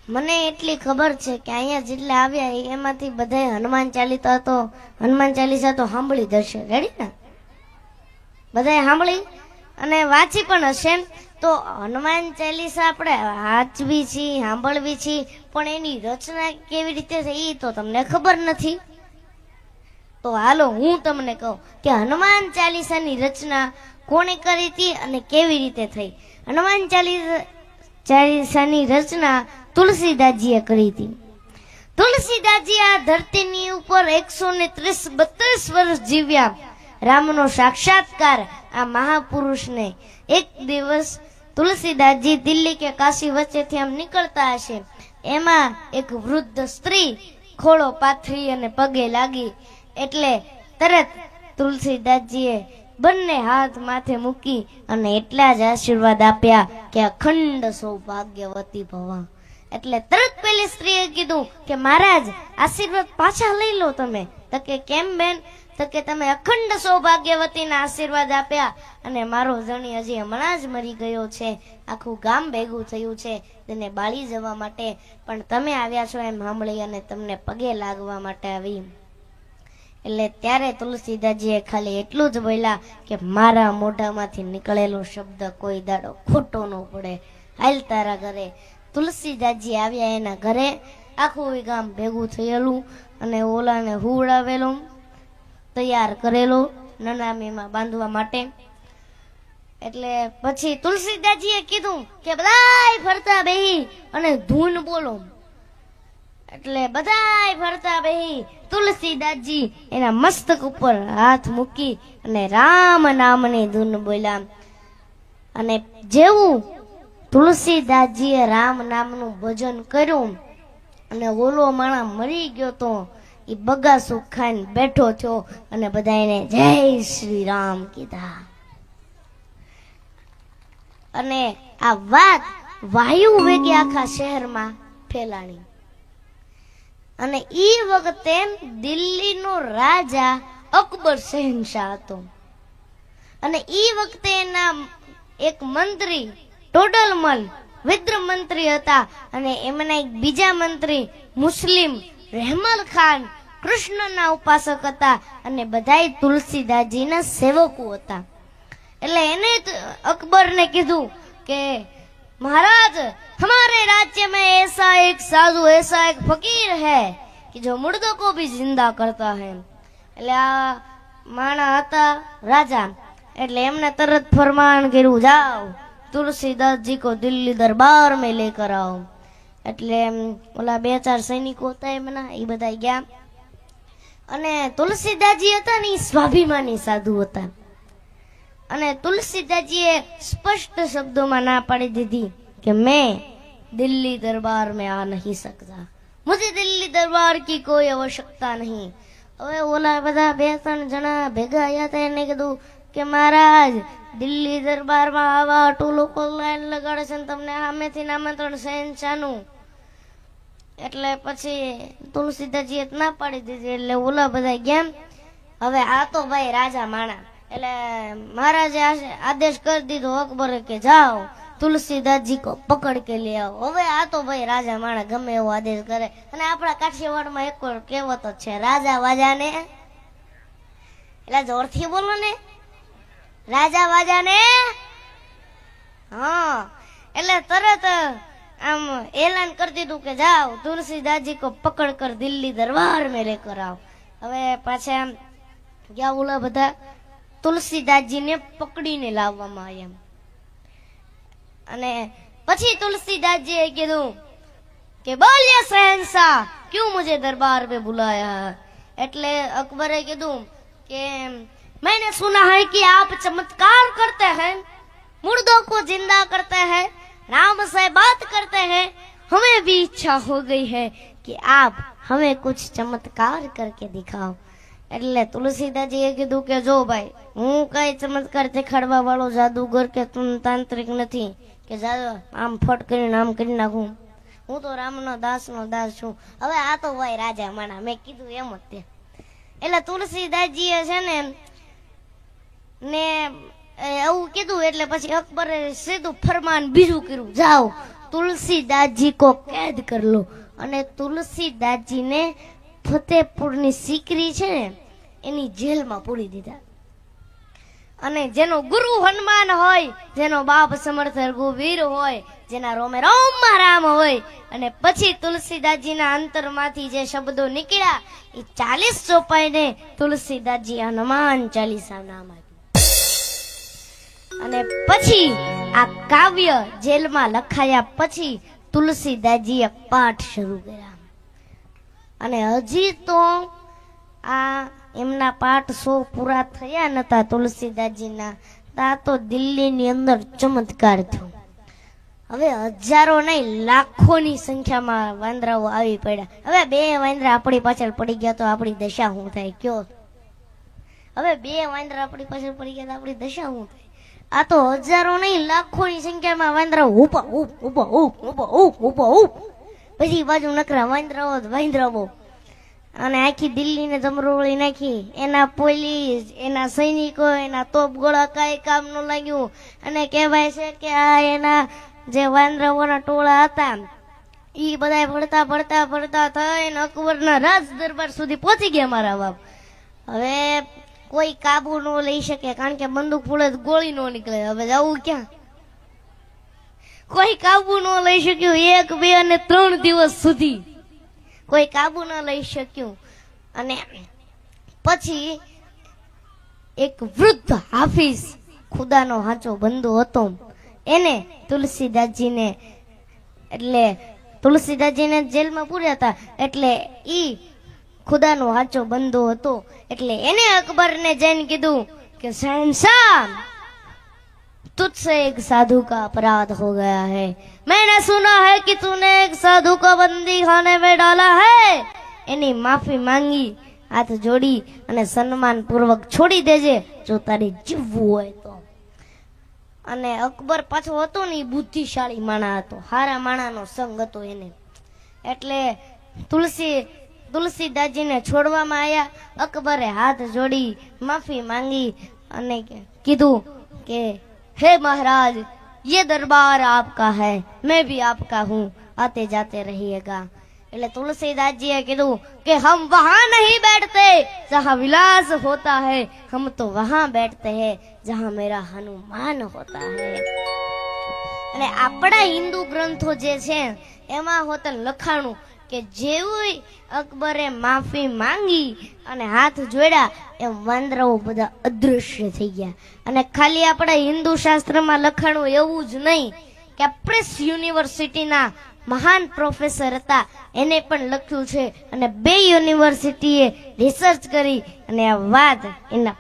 મને એટલી ખબર છે કે અહીંયા જેટલા આવ્યા એમાંથી બધાય હનુમાન ચાલીસા તો સાંભળી જ હશે. રેડી ને? બધાય સાંભળી અને વાંચી પણ હશે. તો હનુમાન ચાલીસા આપણે વાંચવી છીએ, સાંભળવી છીએ, પણ એની રચના કેવી રીતે થઈ એ તો તમને ખબર નથી. તો હાલો હું તમને કહું કે હનુમાન ચાલીસાની રચના કોણે કરી હતી અને કેવી રીતે થઈ. હનુમાન ચાલીસાની રચના તુલસીદાસજીએ કરી હતી. તુલસીદાસજી આ ધરતીની ઉપર 132 વર્ષ જીવ્યા. રામનો સાક્ષાત્કાર આ મહાપુરુષને એક દિવસ તુલસીદાસજી દિલ્હી કે કાશી વચ્ચેથી આમ નીકળતા હશે, એમાં એક વૃદ્ધ સ્ત્રી ખોળો પાથરી અને પગે લાગી. એટલે તરત તુલસીદાસજીએ બંને હાથ માથે મૂકી અને એટલા જ આશીર્વાદ આપ્યા કે અખંડ સૌભાગ્યવતી ભવા. એટલે તરત પેલી સ્ત્રીએ કીધું કે મહારાજ આશીર્વાદ પાછા લઈ લો તમે. તો કે કેમ બેન? તો કે તમે અખંડ સૌભાગ્યવતીના આશીર્વાદ આપ્યા અને મારો ધણી હજી હમણાં જ મરી ગયો છે, આખું ગામ ભેગું થયું છે તેને બાળી જવા માટે, પણ તમે આવ્યા છો એમ સાંભળી અને તમને પગે લાગવા માટે આવી. એટલે ત્યારે તુલસીદાસજીએ ખાલી એટલું જ બોલ્યા કે મારા મોઢામાંથી નીકળેલો શબ્દ કોઈ દાડો ખોટો ન પડે, હાલ તારા ઘરે. તુલસીદાસજી આવ્યા એના ઘરે, આખું ગામ ભેગું થયેલું અને ઓલાને હુવડાવેલું, તૈયાર કરેલો નનામીમાં બાંધવા માટે. એટલે પછી તુલસીદાસજીએ કીધું કે બધાય ફરતા બેહી અને ધૂન બોલો. એટલે બધાય ફરતા બેહી તુલસીદાસજી એના મસ્તક ઉપર હાથ મૂકી અને રામ નામની ધૂન બોલ્યા. અને જેવું તુલસીદાસજીએ રામ નામનું ભજન કર્યું અને ઓલો માણા મરી ગયો તો એ બગાસું ખાઈને બેઠો થયો અને બધાને જય શ્રી રામ કીધા. અને આ વાત વાયુ વેગે આખા શહેરમાં ફેલાણી. અને ઈ વખતે દિલ્હીનો રાજા અકબર શહેનશાહ હતો. અને ઈ વખતે એના એક મંત્રી ટોડલમલ વિદ્ર મંત્રી હતા અને એમના એક બીજા મંત્રી મુસ્લિમ રહેમલ ખાન કૃષ્ણના ઉપાસક હતા અને બધાય તુલસીદાસજીના સેવકો હતા. એટલે એને અકબરને કીધું કે महाराज हमारे राज्य में ऐसा एक साधु ऐसा एक फकीर है कि जो मुर्दों को भी जिंदा करता है. એટલે આ માણા હતા રાજા, એટલે એમને તરત ફરમાન કર્યું જાઓ तुलसीदास जी को दिल्ली दरबार में लेकर आओ. એટલે ઓલા બે ચાર સૈનિકો હતા એમના એ બધા ગયા. અને તુલસીદાસજી હતા ને એ સ્વાભિમાની સાધુ હતા. અને તુલસીદાસજીએ સ્પષ્ટ શબ્દોમાં ના પાડી દીધી કે મેં દિલ્હી દરબાર में आ नहीं सकता, मुझे दिल्ली दरबार की कोई आवश्यकता नहीं. હવે ઓલા બધા બે ત્રણ જણા ભેગા આવ્યા હતા, એને કીધું કે મહારાજ દિલ્હી દરબારમાં આવા આટલું લોકો લાઈન લગાડે છે ને તમને સામેથી આમંત્રણ શહેનશાહનું. એટલે પછી તુલસીદાસજીએ ના પાડી દીધી. એટલે ઓલા બધા ગયા. હવે આ તો ભાઈ રાજા માણા, એટલે મહારાજે આદેશ કરી દીધો અકબરે કે જાઓ तुलसीदासजी को पकड़ के ले आओ. હવે આ તો ભાઈ રાજા માણા ગમે એવો આદેશ કરે. અને આપણા કાઠિયાવાડમાં એક કહેવત છે, રાજા વાજાને, એટલે જોરથી બોલો ને, રાજા વાજાને. હા, એટલે તરત આમ એલાન કરી દીધું કે જાઓ तुलसीदासजी को पकड़ कर दिल्ली दरबार में लेकर आओ. હવે પાછા આમ ગયા ઓલા બધા તુલસીદાસજીને પકડીને લાવવામાં આવ્યા. અને પછી તુલસીદાસજીએ કીધું કે બોલિए शहंशाह क्यों मुझे दरबार में बुलाया. એટલે અકબરે કીધું કે मैंने सुना है कि आप चमत्कार करते हैं, मुर्दों को जिंदा करते हैं, राम से बात करते हैं. हमें भी इच्छा हो गई है कि आप हमें कुछ चमत्कार करके दिखाओ. એટલે તુલસીદાસજીએ કીધું કે જો ભાઈ હું કઈ ચમત્કાર દેખાડવા વાળો જાદુગર કે તાંત્રિક નથી કે આમ ફટ કરીને આમ કરી નાખું. હું તો રામનો દાસ છું. હવે આ તો ભાઈ રાજા માણા, મેં કીધું એમ જ તે. એટલે તુલસીદાસજીએ છે ને એવું કીધું. એટલે પછી અકબરે સીધું ફરમાન બીજું કર્યું, જાઓ तुलसीदास जी को कैद कर लो અને તુલસીદાસજીને ફતેપુરની સિકરી છે ને એની જેલમાં પૂરી દીધા. અને જેનો ગુરુ હનુમાન હોય, જેનો બાપ સમર્થ રઘુવીર હોય, જેના રોમે રોમમાં રામ હોય, અને પછી તુલસીદાસજીના અંતરમાંથી જે શબ્દો નીકળ્યા એ 40 ચોપાઈને તુલસીદાસજી હનુમાન ચાલીસા નામ આપ્યું. અને પછી આ કાવ્ય જેલમાં લખાયા પછી તુલસીદાસજીએ પાઠ શરૂ કર્યા. અને હજી તો આ એમના પાઠ 100 પૂરા થયા નતા તુલસીદાસજીના, તા તો દિલ્હીની અંદર ચમત્કાર થયો. હવે હજારો નહીં લાખોની સંખ્યામાં વાંદરાઓ આવી પડ્યા. હવે 2 વાંદરા આપણી પાછળ પડી ગયા તો આપણી દશા શું થાય કયો? હવે 2 વાંદરા આપણી પાછળ પડી ગયા તો આપણી દશા શું થાય? આ તો હજારો નહીં લાખોની સંખ્યામાં વાંદરાઓ ઊભા પછી બાજુ નકરા વાંદરાઓ અને આખી દિલ્હીને જમરોળી નાખી. એના પોલીસ, એના સૈનિકો, એના તોપ ગોળા કાંઈ કામ ન લાગ્યું. અને કહેવાય છે કે આ એના જે વાંદરાઓના ટોળા હતા એ બધા ભરતા થઈને અકબરના રાજ દરબાર સુધી પહોંચી ગયા મારા બાપ. હવે કોઈ કાબુ ન લઈ શકે કારણ કે બંદૂક ફોડે ગોળી ન નીકળે. હવે જવું ક્યાં? કોઈ કાબુ ન લઈ શક્યું 1, 2 અને 3 દિવસ સુધી કોઈ કાબુ ન લઈ શક્યું. અને પછી એક વૃદ્ધ હાફિઝ, ખુદાનો સાચો બંધુ હતો, એને તુલસીદાસજીને જેલમાં પૂર્યા હતા એટલે ઈ ખુદાનો સાચો બંધુ હતો. એટલે એને અકબરને જઈને કીધું કે શહેનશાહ, तुझसे एक साधु का अपराध हो गया है. मैंने सुना है कि तूने एक साधु को बंदी खाने में डाला है. एनी माफी मांगी, हाथ जोड़ी અને સન્માન પૂર્વક છોડી દેજે જો તારી જીવવું હોય તો. અને અકબર પાછો હતો ને બુદ્ધિશાળી માણા હતો, હારા માણાનો સંગ હતો એને. એટલે તુલસીદાસજીને છોડવામાં આવ્યા. અકબરે હાથ જોડી માફી માંગી અને કીધું કે हे महाराज, ये दरबार आपका है, मैं भी आपका हूँ, आते जाते रहिएगा. એટલે તુલસીદાસજીએ કીધું કે हम वहाँ नहीं बैठते जहाँ विलास होता है, हम तो वहाँ बैठते हैं जहाँ मेरा हनुमान होता है. અને આપણા હિન્દુ ગ્રંથો જે છે એમાં હોતન લખાણું કે જેવું અકબરે માફી માંગી અને હાથ જોડ્યા એમ વાંદરાઓ બધા અદૃશ્ય થઈ ગયા. અને ખાલી આપણા હિન્દુ શાસ્ત્રમાં લખાણું એવું જ નહીં કે પ્રેસ યુનિવર્સિટીના મહાન પ્રોફેસર હતા એને પણ લખ્યું છે. અને 2 યુનિવર્સિટીએ રિસર્ચ કરી અને આ વાત એના